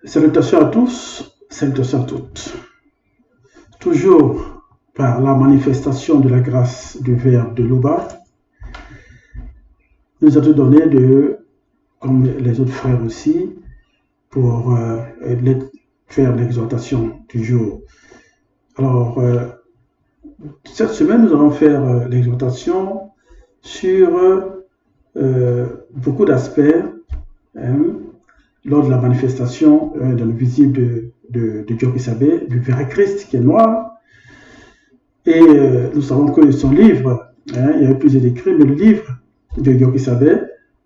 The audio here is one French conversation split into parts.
Salutations à tous, salutations à toutes. Toujours par la manifestation de la grâce du Verbe de Loba, nous avons donné comme les autres frères aussi, pour faire l'exhortation du jour. Alors, cette semaine, nous allons faire l'exhortation sur beaucoup d'aspects lors de la manifestation dans le visible de Dieu Kisabé, du vrai Christ qui est noir. Et nous savons que son livre, il y avait plusieurs écrits, mais le livre de Dieu Kisabé,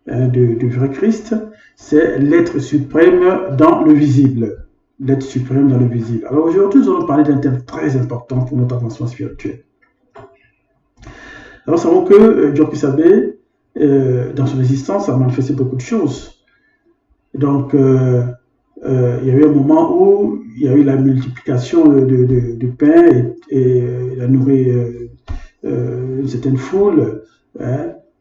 du vrai Christ, c'est l'être suprême dans le visible. L'être suprême dans le visible. Alors aujourd'hui, nous allons parler d'un thème très important pour notre avancement spirituel. Alors nous savons que Dieu Kisabé, dans son existence, a manifesté beaucoup de choses. Donc, il y a eu un moment où il y a eu la multiplication du pain et il a nourri une certaine foule.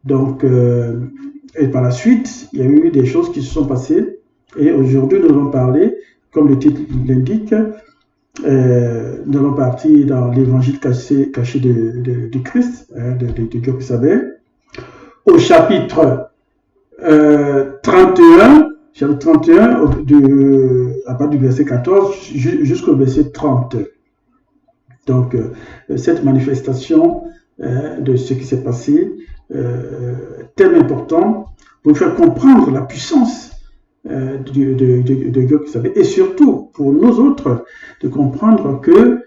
Donc, et par la suite, il y a eu des choses qui se sont passées. Et aujourd'hui, nous allons parler, comme le titre l'indique, nous allons partir dans l'évangile caché de Christ, de Dieu Kisabé, au chapitre 31. Chapitre 31, à partir du verset 14 jusqu'au verset 30. Donc, cette manifestation de ce qui s'est passé, tellement important pour nous faire comprendre la puissance de Dieu qui savait, et surtout pour nous autres de comprendre que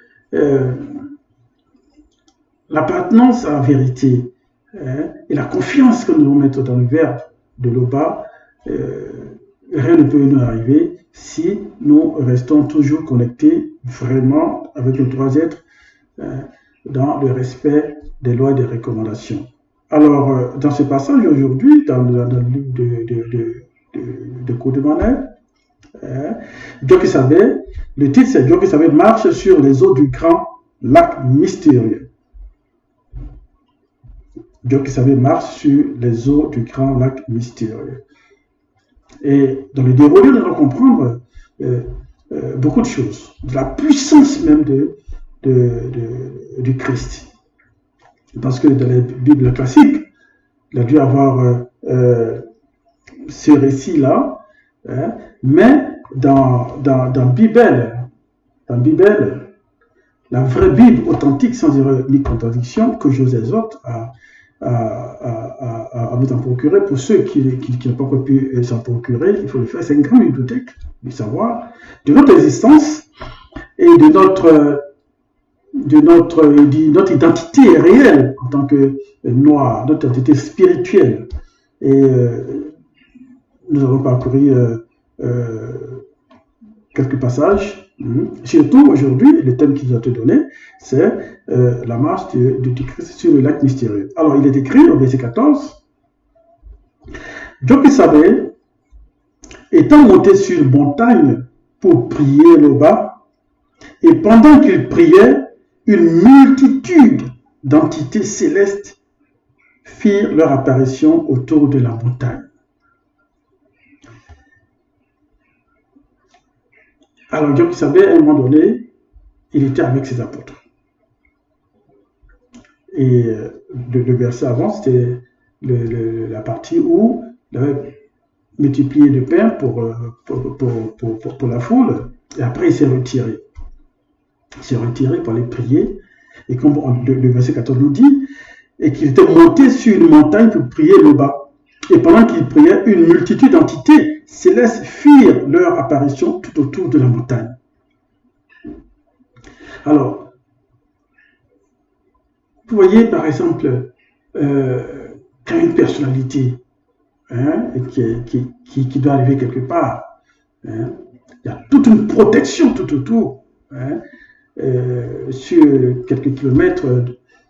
l'appartenance à la vérité et la confiance que nous devons mettre dans le Verbe de Loba, rien ne peut nous arriver si nous restons toujours connectés vraiment avec nos trois êtres dans le respect des lois et des recommandations. Alors, dans ce passage aujourd'hui, dans le livre de Cours de Manet, Dieu qui savait, le titre c'est Dieu qui savait marche sur les eaux du grand lac mystérieux. Dieu qui savait marche sur les eaux du grand lac mystérieux. Et dans le déroulé, nous allons comprendre beaucoup de choses, de la puissance même du Christ. Parce que dans les Bibles classiques, il a dû avoir ce récit-là, mais dans Bible, la vraie Bible authentique, sans erreur ni contradiction, que je vous exhorte à vous en procurer. Pour ceux qui n'ont pas encore pu s'en procurer, il faut le faire. C'est une grande bibliothèque du savoir, de notre existence et de notre identité réelle en tant que noir, notre identité spirituelle. Et nous avons parcouru quelques passages. Surtout aujourd'hui, le thème qu'il nous a donné, c'est la marche du Christ sur le lac mystérieux. Alors, il est écrit au verset 14, Dieu qui savait, étant monté sur une montagne pour prier là-bas, et pendant qu'il priait, une multitude d'entités célestes firent leur apparition autour de la montagne. Alors, Dieu qui savait, à un moment donné, il était avec ses apôtres. Et le verset avant, c'était la partie où il avait multiplié le pain pour la foule, et après il s'est retiré. Il s'est retiré pour aller prier, et comme le verset 14 nous dit, et qu'il était monté sur une montagne pour prier le bas. Et pendant qu'il priait, une multitude d'entités célestes firent leur apparition tout autour de la montagne. Alors, vous voyez par exemple, quand une personnalité qui doit arriver quelque part, il y a toute une protection tout autour, sur quelques kilomètres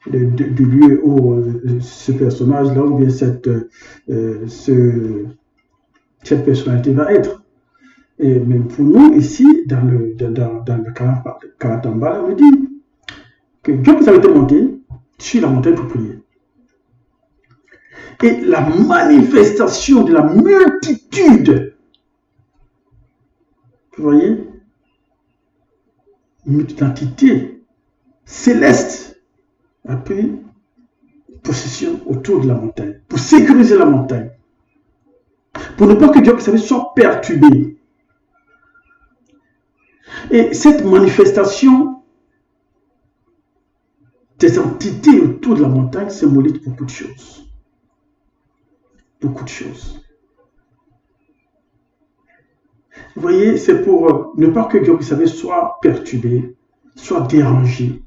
du lieu où ce personnage-là, ou bien cette personnalité va être. Et même pour nous, ici, dans le Kalatamba, on dit que Dieu vous avait été monté sur la montagne pour prier. Et la manifestation de la multitude Vous voyez, une entité céleste a pris possession autour de la montagne, pour sécuriser la montagne, pour ne pas que Dieu soit perturbé. Et cette manifestation des entités autour de la montagne symbolise beaucoup de choses. Beaucoup de choses. Vous voyez, c'est pour ne pas que Dieu soit perturbé, soit dérangé.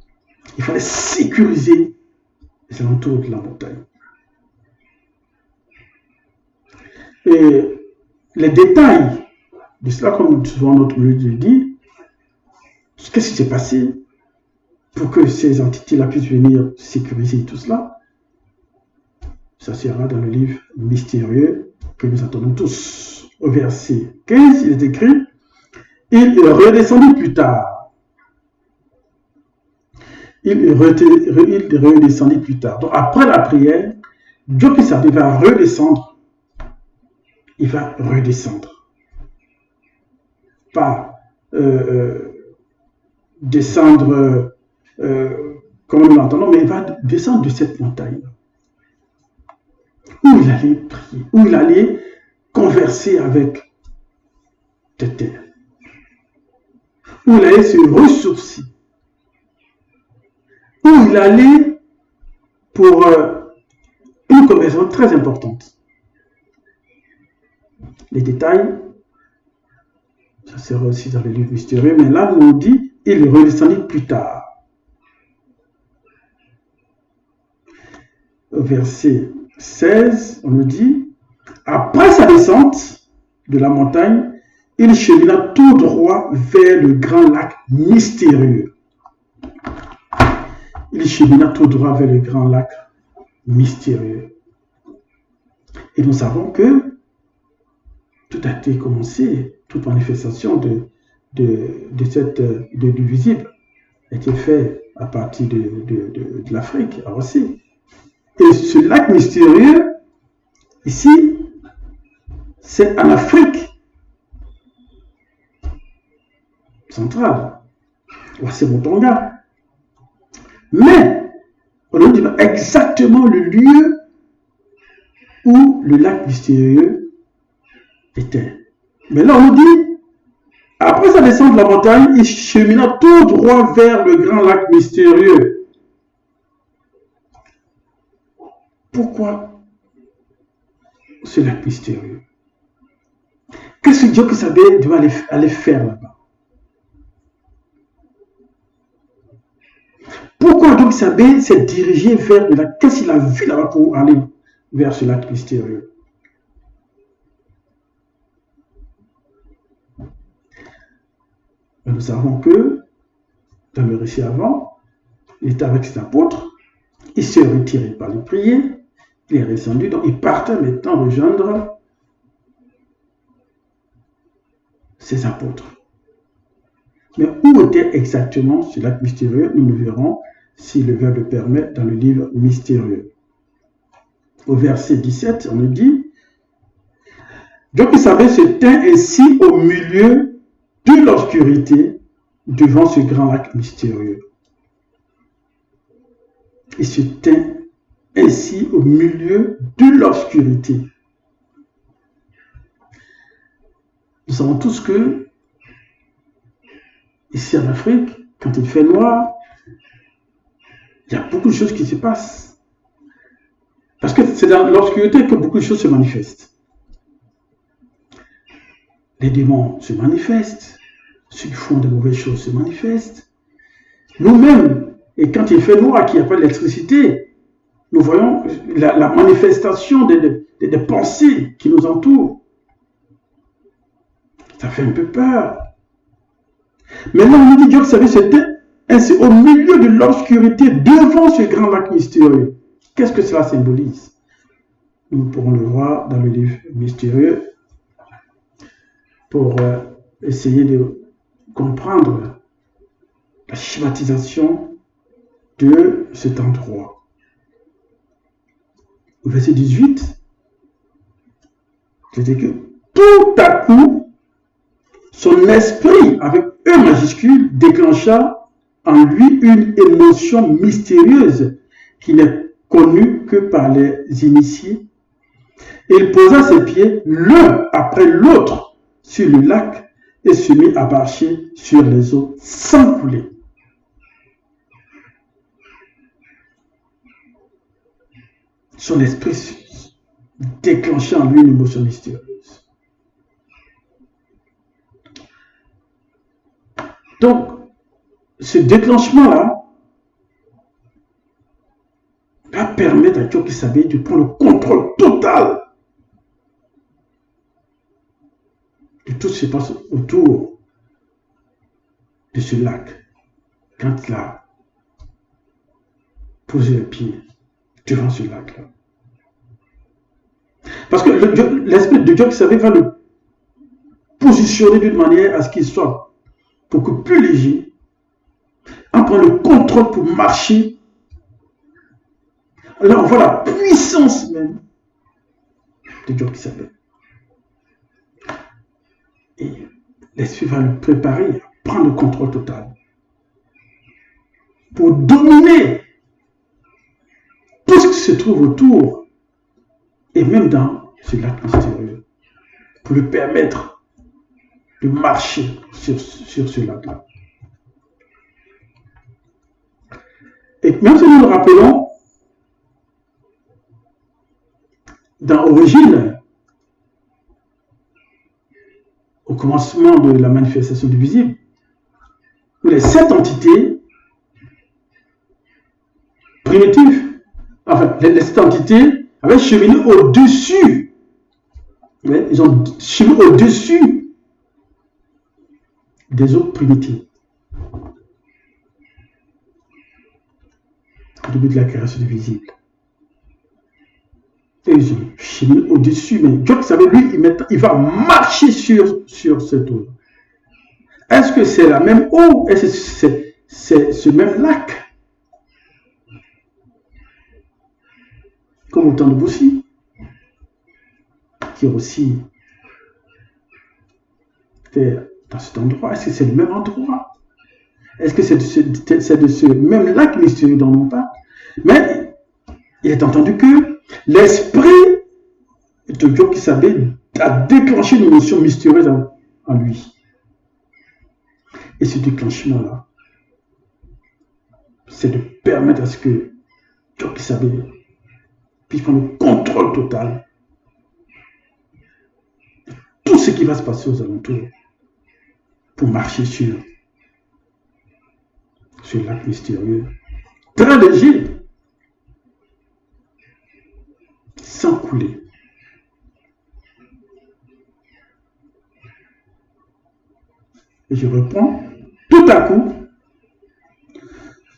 Il fallait sécuriser les alentours de la montagne. Et les détails de cela, comme souvent notre milieu le dit, qu'est-ce qui s'est passé pour que ces entités-là puissent venir sécuriser tout cela? Ça sera dans le livre mystérieux que nous attendons tous. Au verset 15, il est écrit, il redescendit plus tard. Il redescendit plus tard. Donc après la prière, Dieu qui savait va redescendre. Il va redescendre. Pas descendre comme nous l'entendons, mais il va descendre de cette montagne. Où il allait prier, où il allait converser avec cette terre, où il allait se ressourcer, où il allait pour une conversation très importante. Les détails, ça sera aussi dans le livre mystérieux, mais là, on nous dit, il redescendit plus tard. Au verset 16, on nous dit, après sa descente de la montagne, il chemina tout droit vers le grand lac mystérieux. Il chemina tout droit vers le grand lac mystérieux. Et nous savons que tout a été commencé, toute manifestation du visible a été fait à partir de l'Afrique aussi. Et ce lac mystérieux, ici, c'est en Afrique centrale. C'est Motonga. Mais, on nous dit exactement le lieu où le lac mystérieux était. Mais là, on nous dit, après sa descente de la montagne, il chemina tout droit vers le grand lac mystérieux. Pourquoi ce lac mystérieux? Qu'est-ce que Dieu qui savait doit aller faire là-bas? Pourquoi Dieu qui savait s'est dirigé vers le lac? Qu'est-ce qu'il a vu là-bas pour aller vers ce lac mystérieux? Nous savons que, dans le récit avant, il était avec ses apôtres, il s'est retiré par les prières, il est descendu, donc il partait maintenant rejoindre ses apôtres. Mais où était exactement ce lac mystérieux? Nous le verrons, si le Verbe le permet, dans le livre mystérieux. Au verset 17, on nous dit, Dieu qui savait se tint ainsi au milieu de l'obscurité devant ce grand lac mystérieux. Il se tint ainsi au milieu de l'obscurité. Nous savons tous que, ici en Afrique, quand il fait noir, il y a beaucoup de choses qui se passent. Parce que c'est dans l'obscurité que beaucoup de choses se manifestent. Les démons se manifestent, ceux qui font de mauvaises choses se manifestent. Nous-mêmes, et quand il fait noir, qu'il n'y a pas d'électricité, nous voyons la manifestation des pensées qui nous entourent. Ça fait un peu peur. Maintenant, on nous dit Dieu que c'était ainsi au milieu de l'obscurité devant ce grand lac mystérieux. Qu'est-ce que cela symbolise? Nous pourrons le voir dans le livre mystérieux pour essayer de comprendre la schématisation de cet endroit. Au verset 18, c'est dit que tout à coup, Son esprit, avec E majuscule, déclencha en lui une émotion mystérieuse qui n'est connue que par les initiés. Il posa ses pieds l'un après l'autre sur le lac et se mit à marcher sur les eaux sans couler. Son esprit déclencha en lui une émotion mystérieuse. Donc, ce déclenchement-là va permettre à Djoki Sabe de prendre le contrôle total de tout ce qui se passe autour de ce lac quand il a posé les pieds devant ce lac-là. Parce que l'esprit de Djoki Sabe va le positionner d'une manière à ce qu'il soit beaucoup plus léger, en prenant le contrôle pour marcher. Là, on voit la puissance même de Djoki Sabe. Et l'esprit va le préparer à prendre le contrôle total pour dominer tout ce qui se trouve autour et même dans ce lac mystérieux, pour lui permettre de marcher sur ce lac-là. Et même si nous nous rappelons, dans Origine, au commencement de la manifestation du visible, où les 7 entités primitives, enfin, les 7 entités avaient cheminé au-dessus. Ils ont cheminé au-dessus des autres primitives. Au début de la création du visible. Et ils ont cheminé au-dessus, mais Djoki Sabe, lui, il va marcher sur cette eau. Est-ce que c'est la même eau? Est-ce que c'est ce même lac? Comme au temps de Boussi, qui aussi était dans cet endroit. Est-ce que c'est le même endroit? Est-ce que c'est de ce même lac mystérieux dont on parle? Mais il est entendu que l'esprit de Djoki Sabe a déclenché une émotion mystérieuse en lui. Et ce déclenchement-là, c'est de permettre à ce que Djoki Sabe puisse prendre le contrôle total de tout ce qui va se passer aux alentours pour marcher sur ce lac mystérieux, très léger, sans couler. Et je reprends, tout à coup,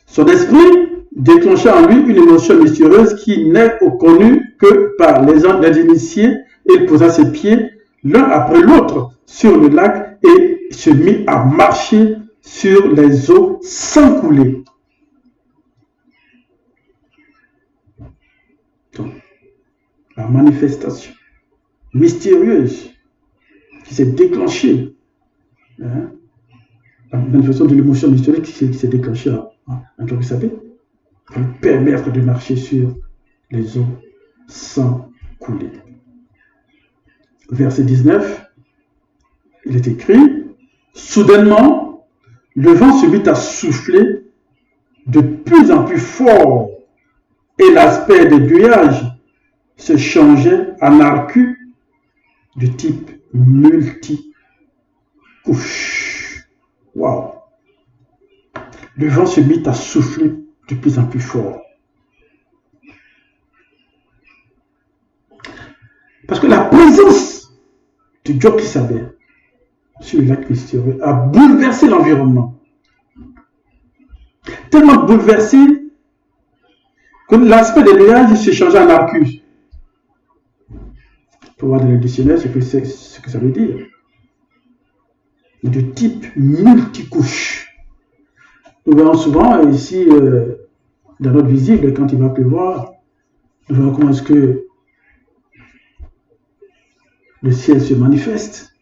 son esprit déclencha en lui une émotion mystérieuse qui n'est connue que par les initiés, et il posa ses pieds l'un après l'autre sur le lac et se mit à marcher sur les eaux sans couler. Donc, la manifestation mystérieuse qui s'est déclenchée, la manifestation de l'émotion mystérieuse qui s'est déclenchée en Djoki Sabe, va lui permettre de marcher sur les eaux sans couler. Verset 19, il est écrit, soudainement, le vent se mit à souffler de plus en plus fort et l'aspect des nuages se changeait en arcu de type multicouche. Waouh! Le vent se mit à souffler de plus en plus fort. Parce que la présence de Djoki Sabe sur le lac mystérieux a bouleversé l'environnement. Tellement bouleversé que l'aspect des nuages se changeait en arcus. Pour voir dans le dictionnaire ce que ça veut dire. De type multicouche. Nous verrons souvent ici, dans notre visible, quand il va pleuvoir, nous verrons comment est-ce que le ciel se manifeste.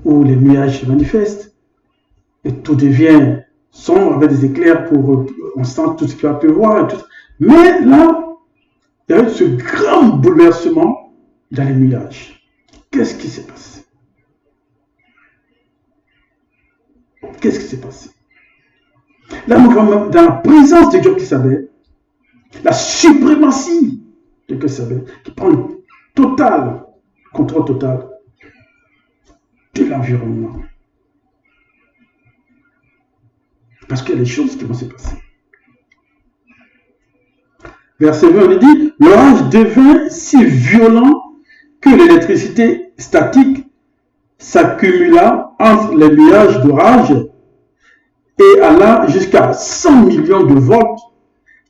où les nuages se manifestent et tout devient sombre avec des éclairs pour on sent tout ce qui va pleuvoir et tout. Mais là, il y a eu ce grand bouleversement dans les nuages. Qu'est-ce qui s'est passé? Qu'est-ce qui s'est passé? Là, dans la présence de Dieu qui savait, la suprématie de Dieu qui savait, qui prend le contrôle total de l'environnement. Parce qu'il y a des choses qui vont se passer. Verset 20, on est dit, l'orage devint si violent que l'électricité statique s'accumula entre les nuages d'orage et alla jusqu'à 100 millions de volts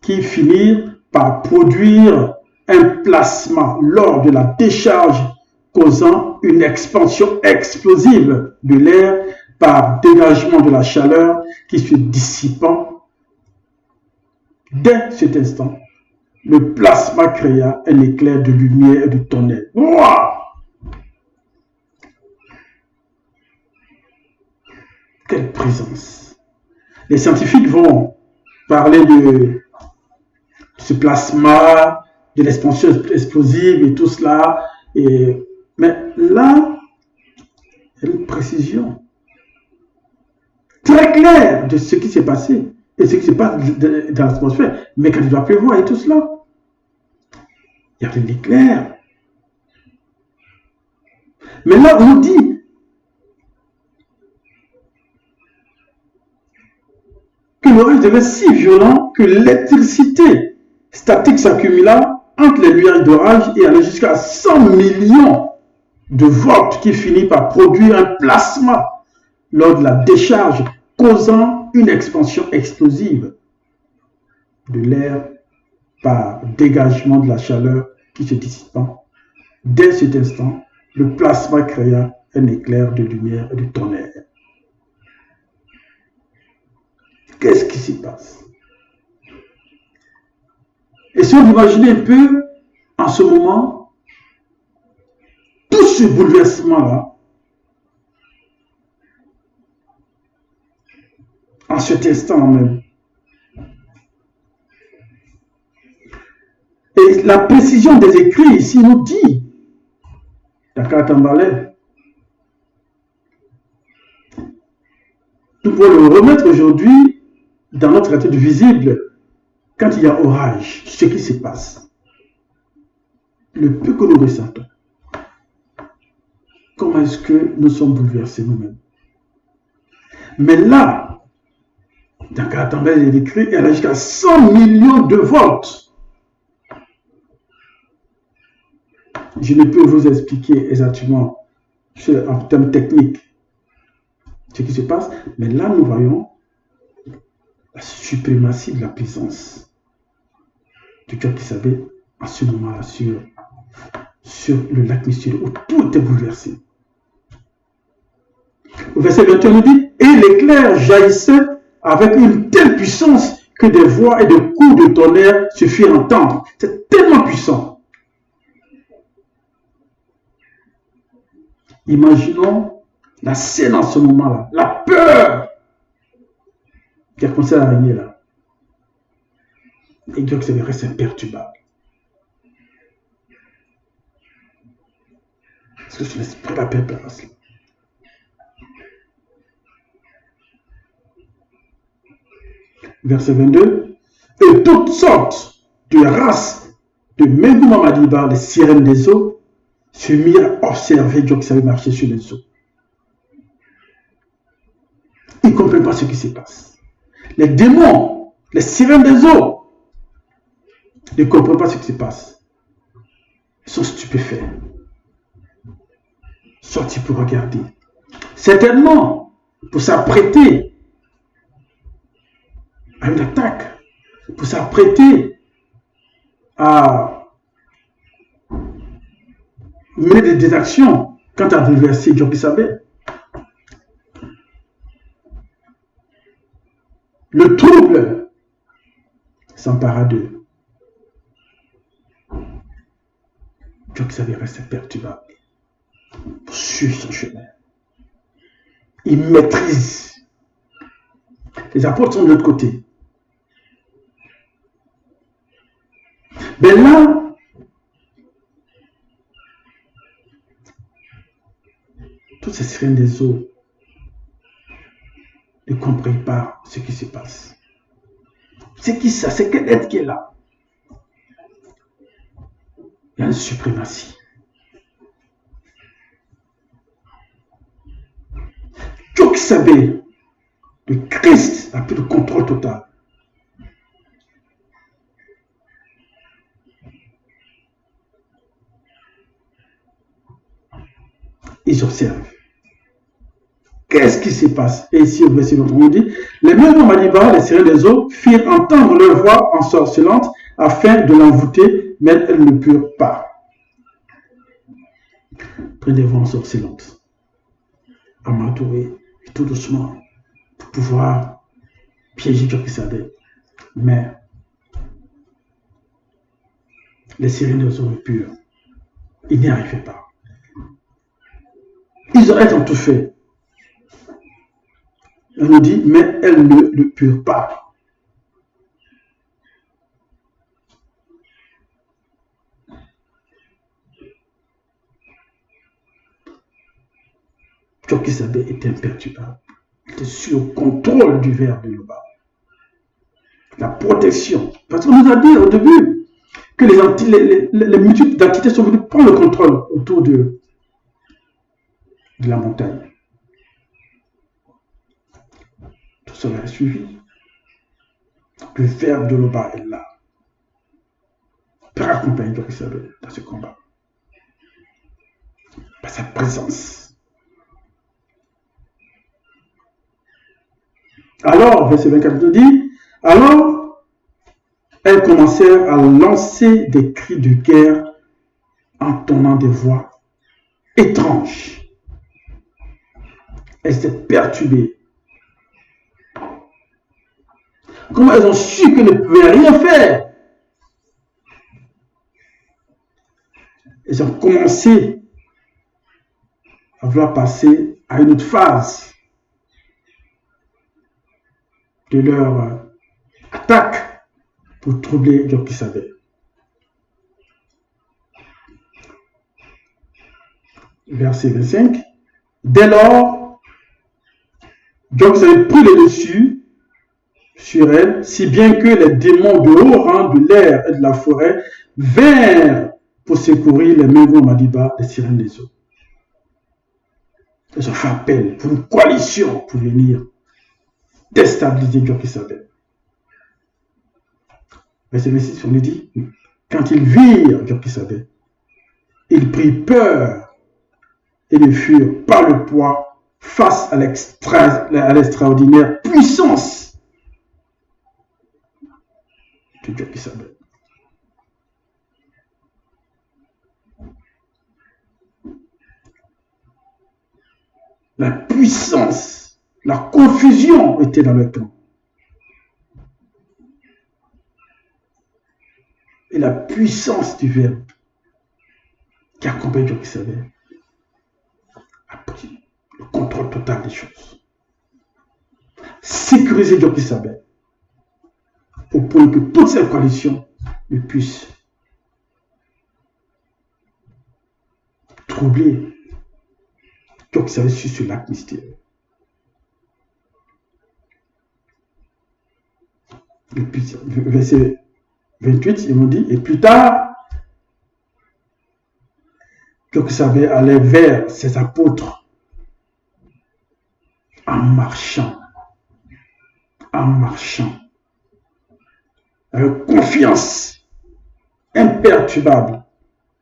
qui finirent par produire un plasma lors de la décharge causant une expansion explosive de l'air par dégagement de la chaleur qui se dissipant. Dès cet instant, le plasma créa un éclair de lumière et de tonnerre. Wow! Quelle présence! Les scientifiques vont parler de ce plasma, de l'expansion explosive et tout cela. Mais là, il y a une précision très claire de ce qui s'est passé et ce qui se passe dans l'atmosphère. Mais quand il va pleuvoir et tout cela, il y a de l'éclair. Mais là, on dit que l'orage devait si violent que l'électricité statique s'accumula entre les nuages d'orage et allait jusqu'à 100 millions de volts qui finit par produire un plasma lors de la décharge, causant une expansion explosive de l'air par dégagement de la chaleur qui se dissipant. Dès cet instant, le plasma créa un éclair de lumière et de tonnerre. Qu'est-ce qui s'y passe? Et si on imagine un peu, en ce moment, tout ce bouleversement-là, en cet instant même, et la précision des écrits ici nous dit, d'accord, Tambalais, nous pouvons le remettre aujourd'hui dans notre étude visible quand il y a orage, ce qui se passe, le peu que nous ressentons. Comment est-ce que nous sommes bouleversés nous-mêmes? Mais là, dans Karatambel, il est écrit, elle a jusqu'à 100 millions de volts. Je ne peux vous expliquer exactement en termes techniques ce qui se passe, mais là nous voyons la suprématie de la puissance du Dieu qui savait en ce moment-là sur le lac mystérieux où tout était bouleversé. Au verset 21, on nous dit, et l'éclair jaillissait avec une telle puissance que des voix et des coups de tonnerre se firent entendre. C'est tellement puissant. Imaginons la scène en ce moment-là, la peur qui a commencé à régner là. Et Dieu qui reste imperturbable. Parce que son esprit la paix place. Verset 22. Et toutes sortes de races de Meguma Madiba, les sirènes des eaux, se mirent à observer Dieu qui savait marcher sur les eaux. Ils ne comprennent pas ce qui se passe. Les démons, les sirènes des eaux, ne comprennent pas ce qui se passe. Ils sont stupéfaits. Sortis pour regarder. Certainement, pour s'apprêter à une attaque, pour s'apprêter à mener des actions quant à bouleverser Dieu qui savait. Le trouble s'empara d'eux. Dieu qui savait rester imperturbable pour suivre son chemin. Ils maîtrisent. Les apôtres sont de l'autre côté. Mais là, toutes ces sirènes des eaux ne comprennent pas ce qui se passe. C'est qui ça? C'est quel être qui est là? Il y a une suprématie. Dieu qui savait, le Christ a pris le contrôle total. Ils observent. Qu'est-ce qui se passe? Et ici, au verset 23, on dit, les mêmes hommes Madiba, les sirènes des eaux, firent entendre leur voix ensorcelante afin de l'envoûter, mais elles ne purent pas. Prenez des voix ensorcelantes, amatourer, tout doucement, pour pouvoir piéger Dieu qui savait. Mais les sirènes des eaux pures, ils n'y arrivaient pas. Ils auraient tout fait. On nous dit, mais elles ne le purent pas. Dieu qui savait était imperturbable. Il était sous le contrôle du Verbe de Loba. La protection. Parce qu'on nous a dit au début que les multiples d'entités sont venues prendre le contrôle autour de la montagne. Tout cela est suivi. Le Verbe de Loba est là. Pour accompagner Dieu qui savait dans ce combat. Par sa présence. Alors, verset 24 nous dit, alors, elles commencèrent à lancer des cris de guerre en tonnant des voix étranges. Elles étaient perturbées. Comment elles ont su qu'elles ne pouvaient rien faire? Elles ont commencé à vouloir passer à une autre phase de leur attaque pour troubler Dieu qui savait. Verset 25. Dès lors, Dieu qui savait pris le dessus sur elle, si bien que les démons de haut rang de l'air et de la forêt vinrent pour secourir les Mengo Madiba, les sirènes des eaux. Ils ont fait appel pour une coalition pour venir déstabiliser Dieu qui savait. Verset 26, on nous dit, quand ils virent Dieu qui savait, ils prirent peur et le furent par le poids face à l'extraordinaire puissance de Dieu qui savait. La puissance, la confusion était dans le camp. Et la puissance du Verbe qui accompagne Dieu qui savait a pris le contrôle total des choses. Sécuriser Dieu qui savait au point que toute cette coalition ne puisse troubler Dieu qui savait sur ce lac mystérieux. Et puis, verset 28, ils m'ont dit, et plus tard, Dieu qui savait aller vers ses apôtres en marchant, avec confiance imperturbable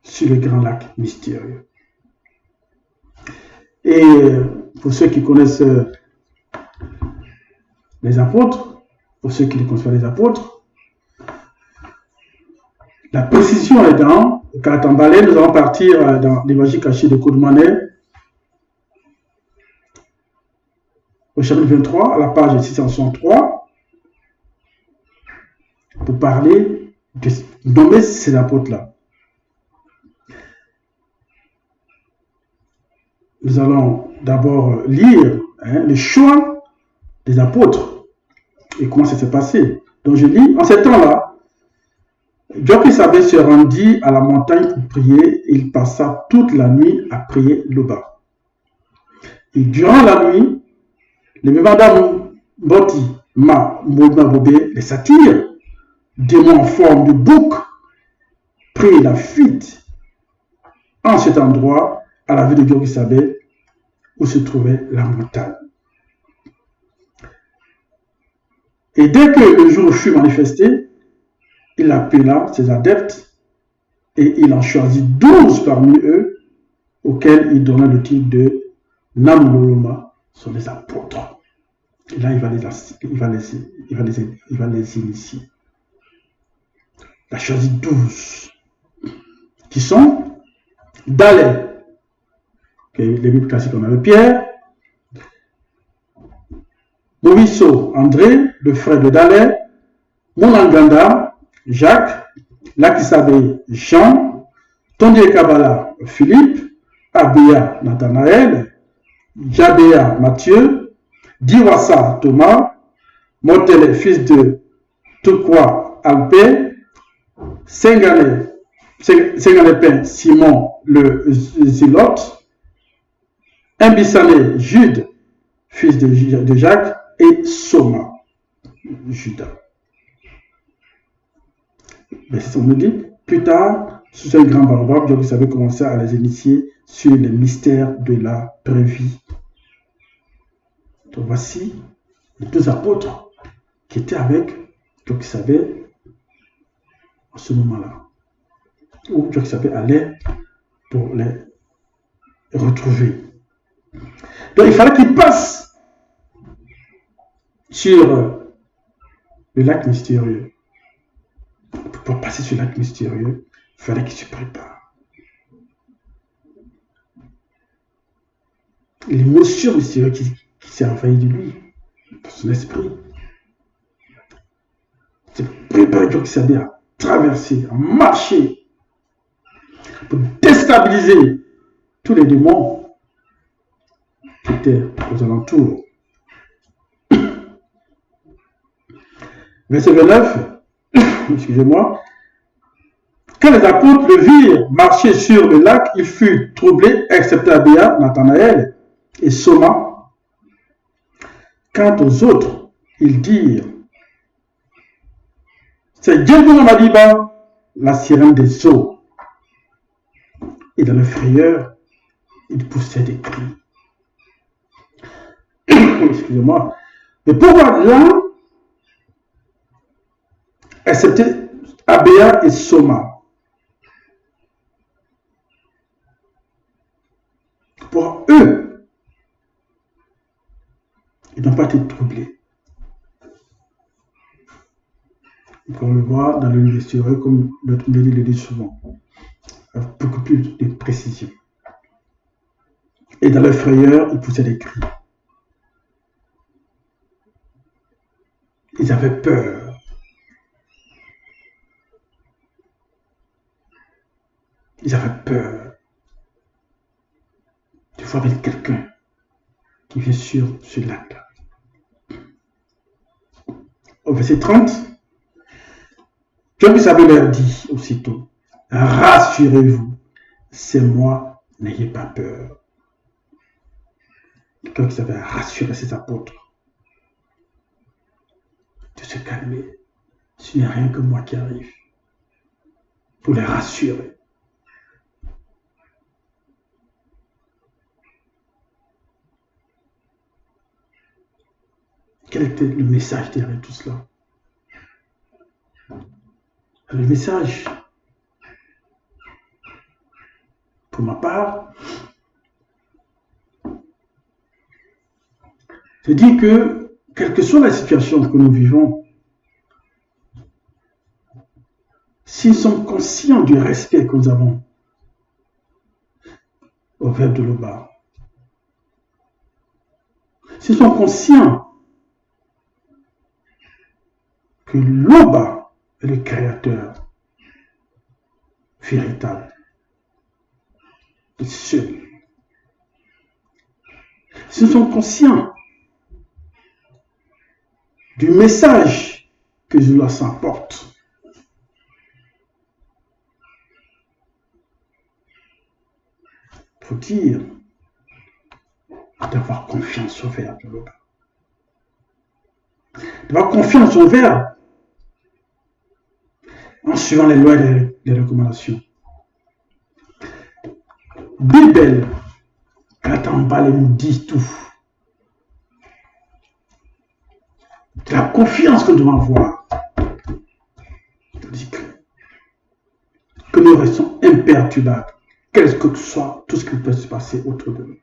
sur le grand lac mystérieux. Et pour ceux qui connaissent les apôtres, pour ceux qui ne connaissent pas les apôtres, la précision est dans le Kalatambalé. Nous allons partir dans l'évangile caché de Koudmané, au chapitre 23, à la page 663, pour parler de nommer ces apôtres-là. Nous allons d'abord lire le choix des apôtres et comment ça s'est passé. Donc je lis, en ce temps-là, Job-Kisabé se rendit à la montagne pour prier et il passa toute la nuit à prier Loba. Et durant la nuit, les Mébada Mboti Mabobé, les satyres, démons en forme de bouc, prit la fuite en cet endroit à la vue de Job-Kisabé où se trouvait la montagne. Et dès que le jour fut manifesté, il appela ses adeptes et il en choisit 12 parmi eux auxquels il donna le titre de Namoloma, sont des apôtres. Et là, il va les initier. Il a choisi 12 qui sont Dalé, les Bibles classiques, on avait Pierre, Moïso André, le frère de Dalé, Monanganda, Jacques, Lakisabé, Jean, Tondé Kabbalah, Philippe, Abia, Nathanaël, Jabéa, Matthieu, Diwasa, Thomas, Motele, fils de Tukwa, Alpé, Senganépin, Simon, le Zilote, Mbissane, Jude, fils de Jacques, et Soma, Judas. Mais c'est ce qu'on nous dit. Plus tard, sous un grand baobab, Job-Kisabé commença à les initier sur les mystères de la prévie. Donc voici les 2 apôtres qui étaient avec Job-Kisabé en ce moment-là, où Job-Kisabé allait pour les retrouver. Donc il fallait qu'ils passent sur le lac mystérieux. Pour passer sur le lac mystérieux, il fallait qu'il se prépare. L'émotion mystérieuse qui s'est envahie de lui, dans son esprit, c'est préparer Job-Kisabé à traverser, à marcher, pour déstabiliser tous les démons qui étaient aux alentours. Verset 29, excusez-moi. Quand les apôtres le virent marcher sur le lac, il fut troublé, excepté Abia, Nathanaël et Soma. Quant aux autres, ils dirent, c'est Djebou Madiba, la sirène des eaux. Et dans le frayeur, ils poussaient des cris. Excusez-moi. Mais pourquoi là, excepté Abia et Soma? Pour eux, ils n'ont pas été troublés. Et comme on le voit dans le livre historique, comme notre Mélie le dit souvent, avec beaucoup plus de précision. Et dans leur frayeur, ils poussaient des cris. Ils avaient peur. Ils avaient peur de voir avec quelqu'un qui vient sur ce lac-là. Au verset 30, Job-Kisabé leur dit aussitôt, rassurez-vous, c'est moi, n'ayez pas peur. Job-Kisabé a rassuré ses apôtres de se calmer. Ce n'est rien que moi qui arrive pour les rassurer. Quel était le message derrière tout cela? Le message, pour ma part, c'est dire que, quelle que soit la situation que nous vivons, si nous sommes conscients du respect que nous avons au Verbe de Loba, si nous sommes conscients que Loba est le créateur véritable, le seul, s'ils sont conscients du message que Jésus leur apporte, pour dire d'avoir confiance au Verbe de l'Oba. D'avoir confiance au Verbe en suivant les lois et les recommandations. Bible, elle attend pas, elle nous dit tout. De la confiance que nous devons avoir. Tandis que nous restons imperturbables, quel que soit tout ce qui peut se passer autour de nous.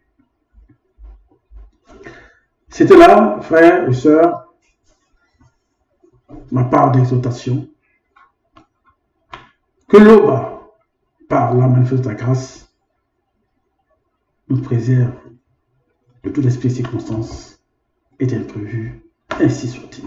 C'était là, frères et sœurs, ma part d'exhortation. Que l'Oba, par la manifeste de la grâce, nous préserve de toutes les circonstances et d'imprévus, ainsi soit-il.